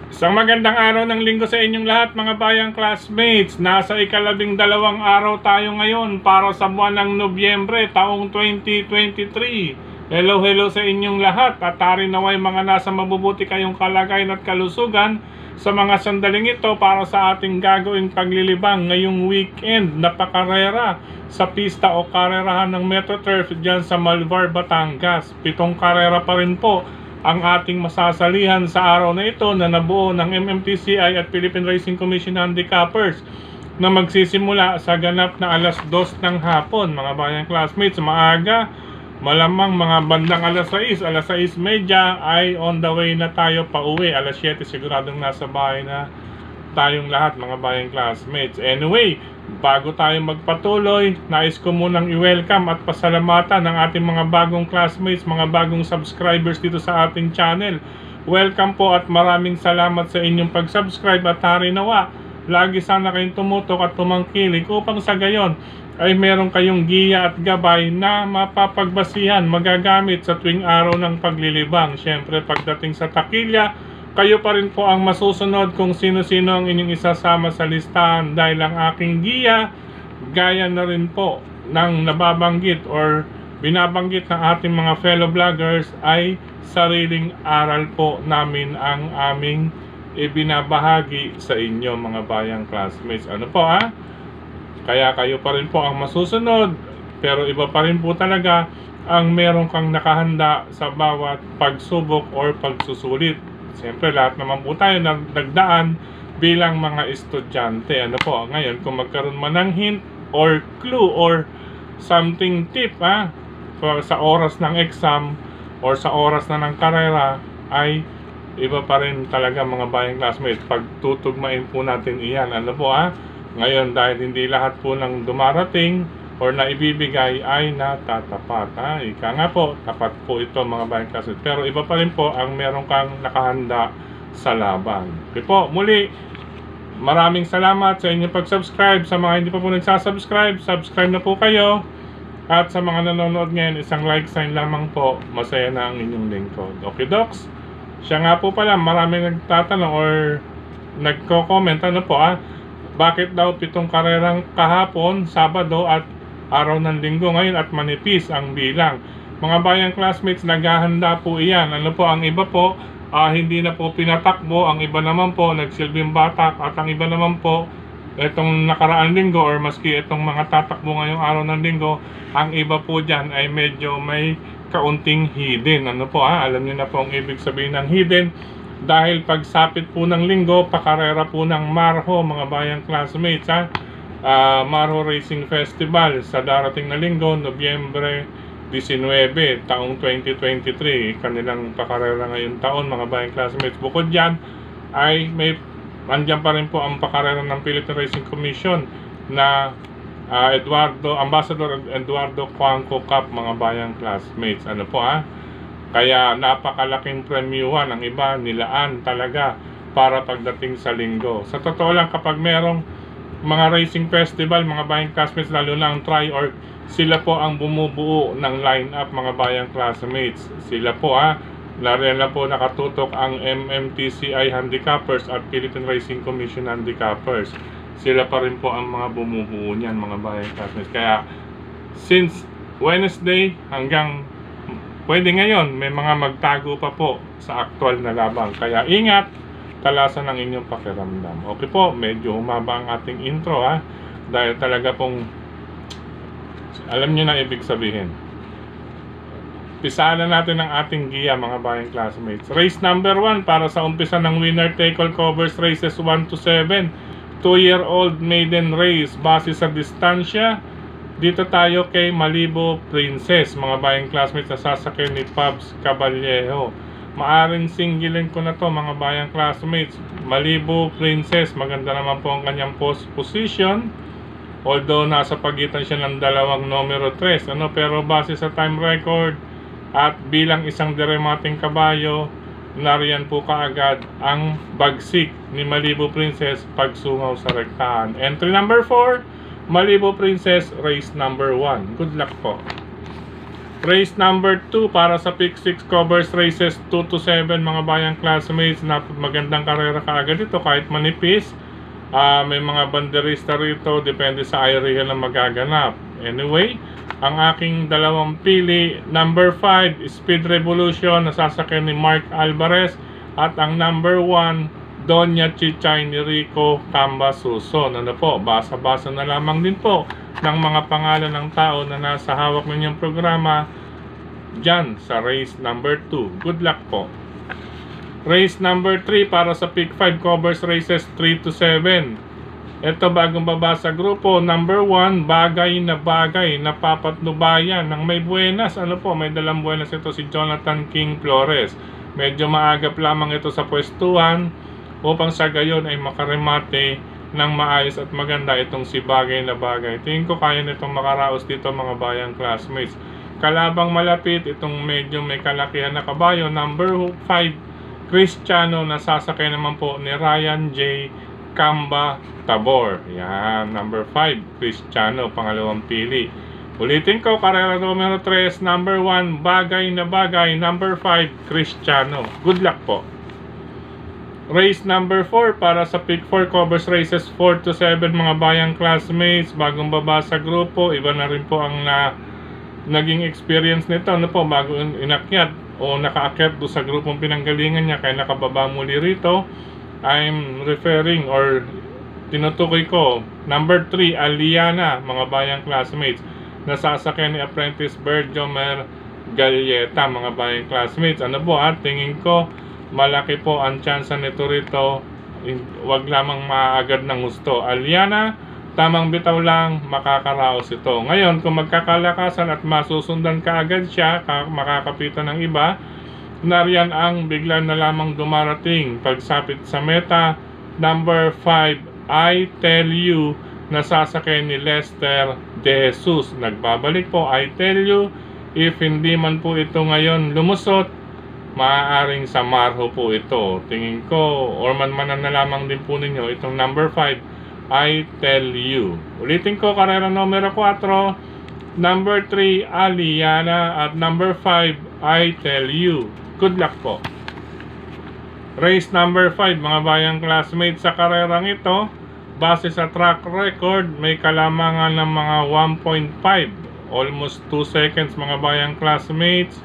Isang magandang araw ng linggo sa inyong lahat mga bayang classmates. Nasa ika-12 araw tayo ngayon para sa buwan ng Nobyembre taong 2023. Hello sa inyong lahat at tarin naway mga nasa mabubuti kayong kalagayan at kalusugan sa mga sandaling ito para sa ating gagawing paglilibang ngayong weekend na pakarera sa pista o karerahan ng Metro Turf dyan sa Malvar, Batangas. 7 karera pa rin po ang ating masasalihan sa araw na ito na nabuo ng MMTCI at Philippine Racing Commission Handicappers na magsisimula sa ganap na alas 2 ng hapon. Mga bayang classmates, maaga, malamang mga bandang alas 6, alas 6:30 ay on the way na tayo pa uwi. Alas 7 siguradong nasa bahay na tayong lahat mga bayang classmates. Anyway, bago tayo magpatuloy, nais ko munang i-welcome at pasalamatan ng ating mga bagong classmates, mga bagong subscribers dito sa ating channel. Welcome po at maraming salamat sa inyong pag-subscribe at hari nawa lagi sana kayong tumutok at tumangkilik upang sa gayon ay meron kayong giya at gabay na mapapagbasihan, magagamit sa tuwing araw ng paglilibang. Siyempre pagdating sa takilya, kayo pa rin po ang masusunod kung sino-sino ang inyong isasama sa listahan dahil ang aking giya, gaya na rin po ng nababanggit or binabanggit ng ating mga fellow vloggers ay sariling aral po namin ang aming ibinabahagi sa inyo mga bayang classmates. Ano po Kaya kayo pa rin po ang masusunod pero iba pa rin po talaga ang meron kang nakahanda sa bawat pagsubok or pagsusulit. Siyempre lahat naman po tayo nagdaan bilang mga estudyante. Ano po, ngayon kung magkaroon man ng hint or clue or something tip sa oras ng exam or sa oras na ng karera ay iba pa rin talaga mga bayang classmates. Pagtutugmain po natin iyan. Ano po ngayon dahil hindi lahat po ng dumarating or na ibibigay ay natatapat. Ika nga po, tapat po ito mga bayang classmates. Pero iba pa rin po ang meron kang nakahanda sa laban. Okay po, muli, maraming salamat sa inyong pag-subscribe. Sa mga hindi pa po nagsasubscribe, subscribe na po kayo. At sa mga nanonood ngayon, isang like sign lamang po, masaya na ang inyong lingkod. Okay, Docs? Siya nga po pala, maraming nagtatanong or nagko-comment, bakit daw 7 karerang kahapon, Sabado at araw ng linggo ngayon at manipis ang bilang. Mga bayang classmates, naghahanda po iyan. Ano po, ang iba po, hindi na po pinatakbo, ang iba naman po, nagsilbing batak, at ang iba naman po, itong nakaraan linggo or maski itong mga tatakbo ngayong araw ng linggo, ang iba po dyan ay medyo may kaunting hidden. Ano po alam niyo na po ang ibig sabihin ng hidden dahil pagsapit po ng linggo, pakarera po ng Marho mga bayang classmates Marho Racing Festival sa darating na linggo, Nobyembre 19, taong 2023. Kanilang pakarera ngayong taon mga bayang classmates. Bukod dyan ay andyan pa rin po ang pakarera ng Philippine Racing Commission na Ambassador Eduardo Cuanco Cup mga bayang classmates. Ano po kaya napakalaking premyuhan, ang iba nilaan talaga para pagdating sa linggo. Sa totoo lang, kapag merong mga racing festival mga bayang classmates, lalo na ang tri-org, sila po ang bumubuo ng line-up mga bayang classmates. Sila po lariyan na po nakatutok ang MMTCI Handicappers at Philippine Racing Commission Handicappers. Sila pa rin po ang mga bumubuo niyan mga bayang classmates. Kaya since Wednesday hanggang pwede ngayon, may mga magtago pa po sa aktual na labang. Kaya ingat, talasan ang inyong pakiramdam. Okay po, medyo humaba ang ating intro dahil talaga pong alam nyo na ibig sabihin. Pisaan na natin ang ating giya mga bayang classmates. Race number 1 para sa umpisa ng winner take all covers races 1 to 7. 2-year-old maiden race base sa distansya. Dito tayo kay Malibu Princess mga bayang classmates na sasakyan ni Pabs Caballejo. Maaring singilin ko na to mga bayang classmates. Malibu Princess, maganda naman po ang kanyang post position. Although nasa pagitan siya ng dalawang numero 3 pero base sa time record at bilang isang diremating kabayo, nariyan po kaagad ang bagsik ni Malibu Princess pagsungaw sa rektahan. Entry number 4, Malibu Princess, race number 1. Good luck po. Race number 2 para sa Pick 6 covers races 2 to 7 mga bayang classmates. Magandang karera kaagad ito kahit manipis. May mga banderista rito, depende sa area na magaganap. Anyway, ang aking dalawang pili, number 5 Speed Revolution, nasasakyan ni Mark Alvarez, at ang number 1 Doña Chichay ni Rico Cambasuson. Ano po, basa-basa na lamang din po ng mga pangalan ng tao na nasa hawak ninyong programa dyan sa race number 2. Good luck po. Race number 3 para sa Pick 5 covers races 3 to 7. Ito bagong baba sa grupo. Number 1, bagay na papatnubayan ng may buenas. Ano po, may dalang buenas ito si Jonathan King Flores. Medyo maagap lamang ito sa pwestuhan upang sa gayon ay makaremate ng maayos at maganda itong si bagay na bagay. Tingin ko kaya nitong makaraos dito mga bayang classmates. Kalabang malapit itong medyo may kalakihan na kabayo. Number 5, Cristiano, nasasakay naman po ni Ryan J. Camba Tabor. Yan, number 5, Cristiano, pangalawang pili. Ulitin ko, karera numero 3, number 1, bagay na bagay, number 5, Cristiano. Good luck po. Race number 4 para sa Pick 4 covers races 4 to 7 mga bayang classmates. Bagong baba sa grupo, iba na rin po ang naging experience nito. Ano po, bago inakyat o nakaakyat do sa grupong pinanggalingan niya kaya nakababa muli rito. I'm referring or tinutukoy ko number 3, Aliana, mga bayang classmates, nasasakyan ni Apprentice Berjomer Galleta, mga bayang classmates. Ano po, tingin ko malaki po ang chance nito rito. Wag lamang maagad ng gusto. Aliana, tamang bitaw lang, makakaraos ito. Ngayon, kung magkakalakasan at masusundan ka agad siya, makakapitan ng iba, nariyan ang bigla na lamang dumarating. Pagsapit sa meta, number 5, I Tell You, nasasakay ni Lester De Jesus. Nagbabalik po, I Tell You, if hindi man po ito ngayon lumusot, maaaring sa Marho po ito. Tingin ko, or manmanan na lamang din po ninyo itong number 5, I Tell You. Ulitin ko, karera numero 4, number 3, Aliana, at number 5, I Tell You. Good luck po. Race number 5, mga bayang classmates, sa karerang ito, base sa track record, may kalamangan ng mga 1.5, almost 2 seconds mga bayang classmates,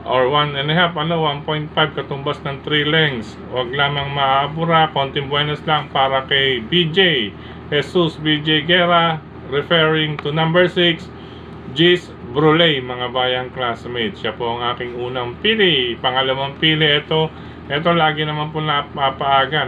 or 1.5, 1.5 katumbas ng 3 lengths. Huwag lamang maabura, konting buenas lang para kay BJ Jesus BJ Guerra, referring to number 6, Gis Bruley, mga bayang classmates. Siya po ang aking unang pili. Pangalawang pili, ito lagi naman po napapaaga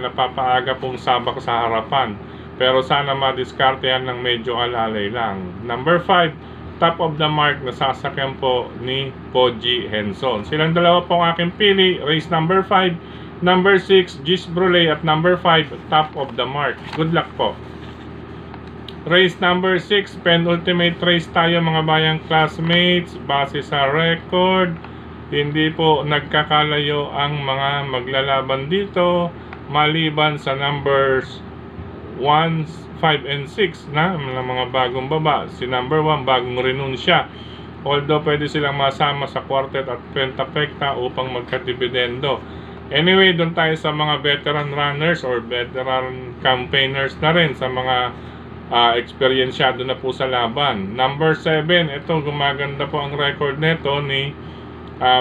pong sabak sa harapan. Pero sana madiskartehan ng medyo alalay lang. Number 5, Top of the Mark, nasasakyan po ni Koji Henson. Silang dalawa po ang aking pili. Race number 5, number 6, Gis Bruley, at number 5, Top of the Mark. Good luck po. Race number 6, penultimate race tayo mga bayang classmates. Base sa record, hindi po nagkakalayo ang mga maglalaban dito maliban sa numbers 1, 5 and 6 na mga bagong baba. Si number 1 bagong renunsya, although pwede silang masama sa quartet at pentapekta upang magkadibidendo. Anyway, doon tayo sa mga veteran runners or veteran campaigners na rin, sa mga eksperyensyado na po sa laban. Number 7, ito gumaganda po ang record neto ni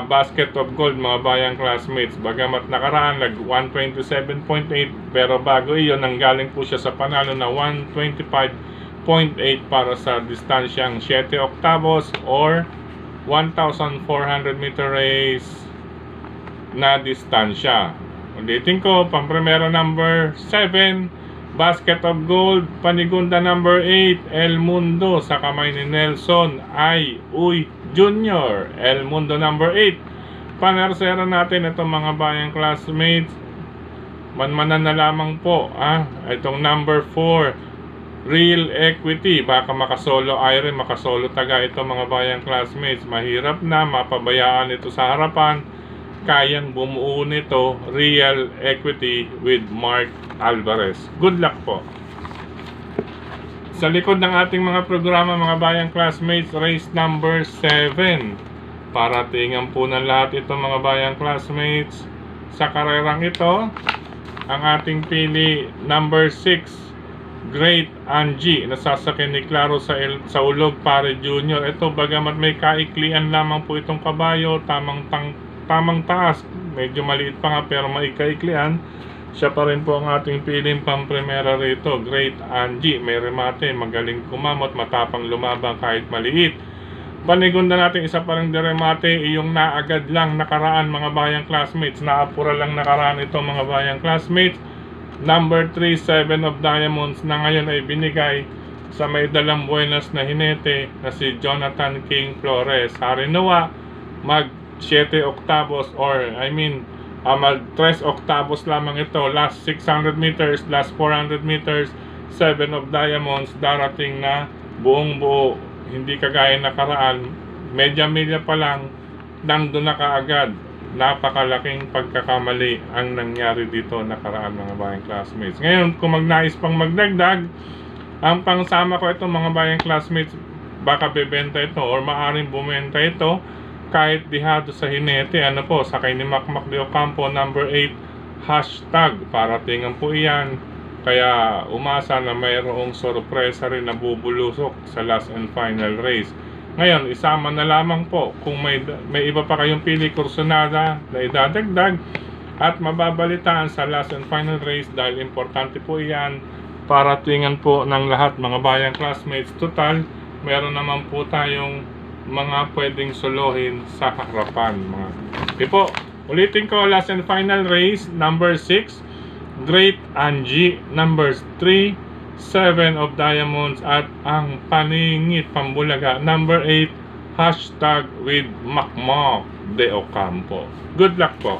Basket of Gold, mga bayang classmates. Bagamat nakaraan nag 127.8, pero bago iyon nanggaling po siya sa panalo na 125.8 para sa distansyang 7 oktavos or 1,400 meter race na distansya. Ulitin ko, pang-primero number 7, Basket of Gold, panigunda number 8, El Mundo, sa kamay ni Nelson Ay Uy Jr. El Mundo number 8. Panersera natin itong mga bayang classmates, manmanan na lamang po. Itong number 4, Real Equity, baka makasolo Irene, makasolo taga ito mga bayang classmates. Mahirap na, mapabayaan ito sa harapan. Kayang bumuo nito, Real Equity with Mark Alvarez. Good luck po. Sa likod ng ating mga programa mga bayang classmates, race number 7. Paratingan po ng lahat ito mga bayang classmates. Sa karerang ito, ang ating pili number 6, Great Angie, nasasakyan ni Claro sa Ulog Pare Junior. Ito, bagamat may kaiklian lamang po itong kabayo, tamang taas, medyo maliit pa nga pero may kaiklian, siya pa rin po ang ating piling pamprimera rito. Great Angie, may remate, magaling kumamot, matapang lumabang kahit maliit. Panigunda natin isa pa rin remate, yung naagad lang nakaraan mga bayang classmates, naapura lang nakaraan ito mga bayang classmates. Number 3, 7 of Diamonds, na ngayon ay binigay sa may dalang buenas na hinete na si Jonathan King Flores. Harinawa, mag 7 octavos mag 3 octavos lamang ito. Last 600 meters, last 400 meters, 7 of Diamonds, darating na buong buo. Hindi kagaya nakaraan, medya milya pa lang, nandun na kaagad. Napakalaking pagkakamali ang nangyari dito nakaraan mga bayang classmates. Ngayon, kung magnais pang magdagdag, ang pangsama ko ito mga bayang classmates, baka bebenta ito or maaring bumenta ito kahit dihado sa hinete. Ano po, sakay ni Macmac de Ocampo, number 8, hashtag, paratingan po iyan. Kaya umasa na mayroong sorpresa rin na bubulusok sa last and final race. Ngayon, isama na lamang po kung may iba pa kayong pili kursonada na idadagdag at mababalitaan sa last and final race dahil importante po iyan para tingnan po ng lahat mga bayang classmates. Total, meron naman po tayong mga pwedeng solohin sa harapan. Okay po, ulitin ko, last and final race, number 6, Great Angie, numbers 3, 7 of Diamonds, at ang paningit pambulaga, number 8, hashtag with Macmac de Ocampo. Good luck po.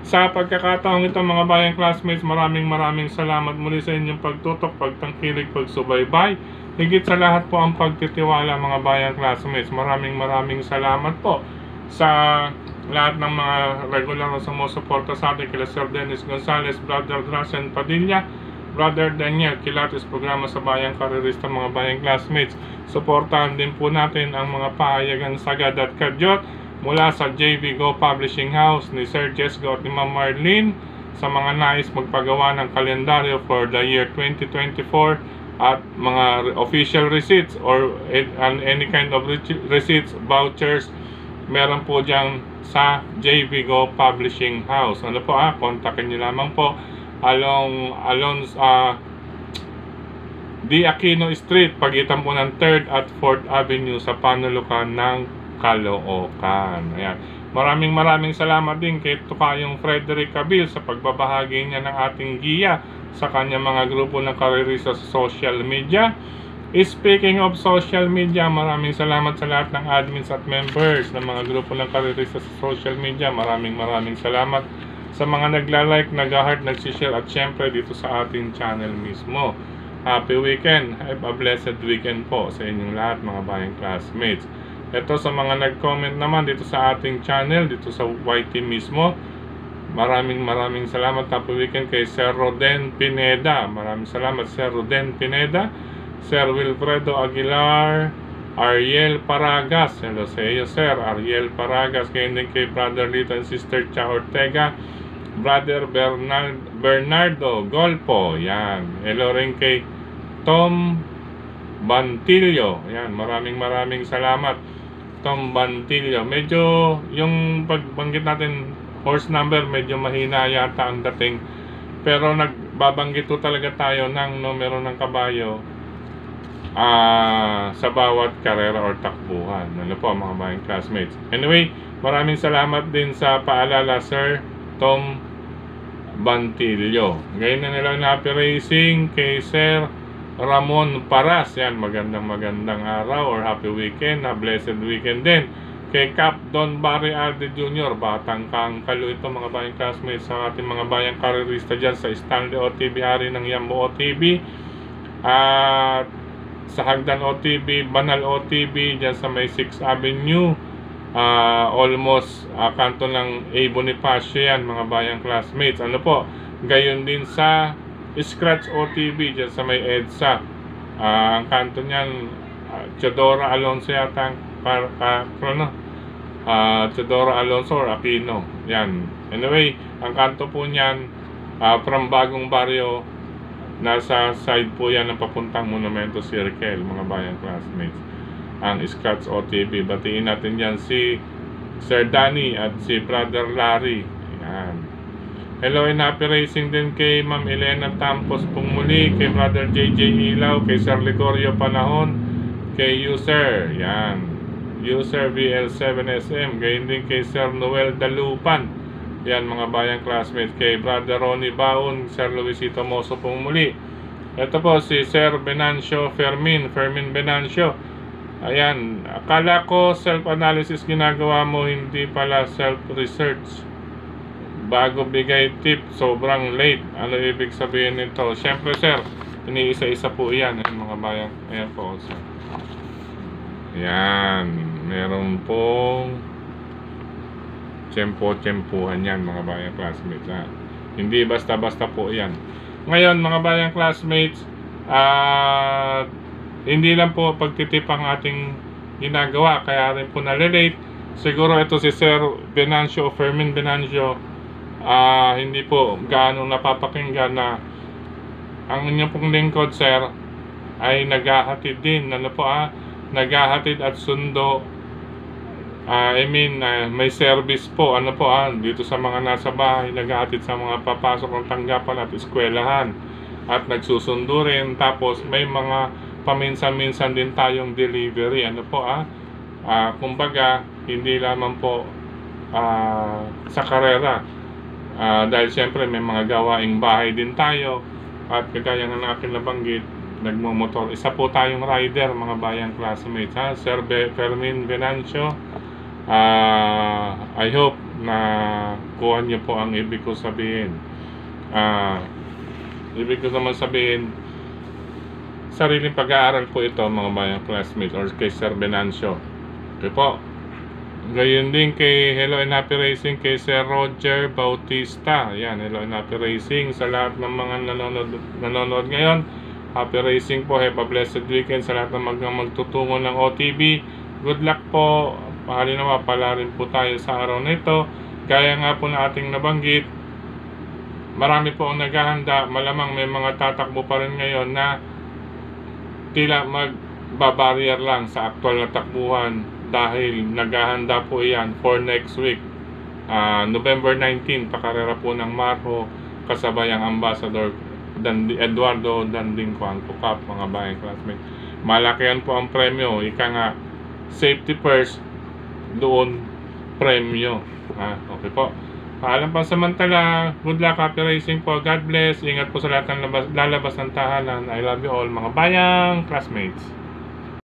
Sa pagkakataong ito mga bayang classmates, maraming salamat muli sa inyong pagtutok, pagtangkilig, pagsubaybay. Higit sa lahat po ang pagtitiwala mga bayang classmates. Maraming salamat po sa lahat ng mga regular na sumusuporta sa atin, kila Sir Dennis Gonzales, Brother Drasen Padilla, Brother Daniel Kilatis, programa sa Bayang Karerista mga bayang classmates. Suportahan din po natin ang mga pahayagan sagad at kadyot mula sa JV Go Publishing House ni Sir Jesgo at ni Ma'am Marlene sa mga nais magpagawa ng kalendaryo for the year 2024 at mga official receipts or any kind of receipts, vouchers, meron po dyan sa JV Go Publishing House. Ano po kontakin nyo lamang po along D. Aquino Street, pagitan po ng 3rd at 4th Avenue sa Panulukan ng Caloocan. Ayan. Maraming salamat din kay Tukayong Frederick Cabil sa pagbabahagi niya ng ating giya sa kanyang mga grupo ng karerista sa social media. Speaking of social media, maraming salamat sa lahat ng admins at members ng mga grupo ng karerista sa social media. Maraming salamat sa mga nagla-like, nag-heart, nagsishare at syempre dito sa ating channel mismo. Happy weekend. Have a blessed weekend po sa inyong lahat mga bayang classmates. Ito sa mga nag-comment naman dito sa ating channel, dito sa YT mismo. Maraming salamat. Happy weekend kay Sir Roden Pineda. Maraming salamat Sir Roden Pineda. Sir Wilfredo Aguilar, Ariel Paragas, hello sa iyo Sir Ariel Paragas, kay Brother Lito and Sister Cha Ortega, Brother Bernardo Golpo, yan, hello rin kay Tom Bantillo, yan, maraming salamat Tom Bantillo. Medyo yung pagbanggit natin horse number medyo mahina yata ang dating, pero nagbabanggit po talaga tayo ng numero ng kabayo sa bawat karera or takbuhan. Ano po mga bayang classmates. Anyway, maraming salamat din sa paalala Sir Tom Bantillo. Ngayon na nila happy racing kay Sir Ramon Paras. Yan, magandang araw or happy weekend, na blessed weekend din. Kay Cap Don Barry Alde Jr. Batang Kangkalo ito mga bayang classmates sa ating mga bayang karerista dyan sa Stanley OTB, ari ng Yambo OTB. At sa Hagdan OTB, Banal OTB, dyan sa may 6th Avenue, almost kanto ng A. Bonifacio yan mga bayang classmates. Ano po, gayon din sa Scratch OTB, dyan sa may EDSA, ang kanto niyan Teodora Alonso yata Teodoro Alonso or Aquino. Yan. Anyway, ang kanto po niyan, from Bagong Barrio, nasa side po yan ng papuntang Monumento Circle, mga bayang classmates. Ang Scouts OTV. Batiin natin yan si Sir Danny at si Brother Larry. Yan. Hello and happy racing din kay Ma'am Elena Tampos pong muli, kay Brother JJ Ilaw, kay Sir Ligorio Panahon, kay User, yan, User VL7SM, gayon din kay Sir Noel Dalupan, yan mga bayang classmates, kay Brother Ronnie Baon, Sir Luisito Moso pong muli. Ito po si Sir Venancio Fermin Venancio. Ayan, akala ko self-analysis ginagawa mo, hindi pala self-research. Bago bigay tip, sobrang late. Ano ibig sabihin nito? Siyempre sir, iniisa-isa po yan. Ayan mga bayan. Ayan po sir. Ayan, meron pong tsempo-tsempuhan yan mga bayang classmates. Hindi basta-basta po yan. Ngayon mga bayang classmates, hindi lang po pagtitip ang ating ginagawa, kaya rin po nalilate. Siguro ito si Sir Venancio, Fermin Venancio, hindi po gaano napapakinggan na ang inyong pong lingkod sir ay naghahatid din, naghahatid at sundo, may service po, dito sa mga nasa bahay, naghahatid sa mga papasok ng tanggapan at eskwelahan, at nagsusundo rin, tapos may mga paminsan-minsan din tayong delivery, kumbaga hindi lamang po sa karera, dahil siyempre may mga gawaing bahay din tayo, at kagaya ng aking nabanggit, nagmumotor, isa po tayong rider mga bayang classmates, Sir Fermin Venancio. I hope na kuha niyo po ang ibig ko sabihin. Ibig ko naman sabihin, sariling pag-aaral po ito mga bayang classmates, or kay Sir Venancio. Okay po. Gayon din kay Hello and Happy Racing, kay Sir Roger Bautista. Yan, Hello and Happy Racing sa lahat ng mga nanonood ngayon. Happy Racing po. Have a blessed weekend sa lahat ng magtutungo ng OTB. Good luck po. Nawa pala rin po tayo sa araw na ito. Gaya nga po na ating nabanggit, marami po ang naghahanda. Malamang may mga tatakbo pa rin ngayon na tila magbabarrier lang sa aktual na takbuhan, dahil naghahanda po iyan for next week, November 19, pakarera po ng Marho kasabay ang Ambassador Eduardo Danding Cuanto Cup mga bayang classmates. Malakihan po ang premyo, ika nga safety first, doon premyo. Okay po. Paalam pa samantala. Good luck, happy racing po. God bless. Ingat po sa lahat ng lalabas ng tahanan. I love you all mga bayang classmates.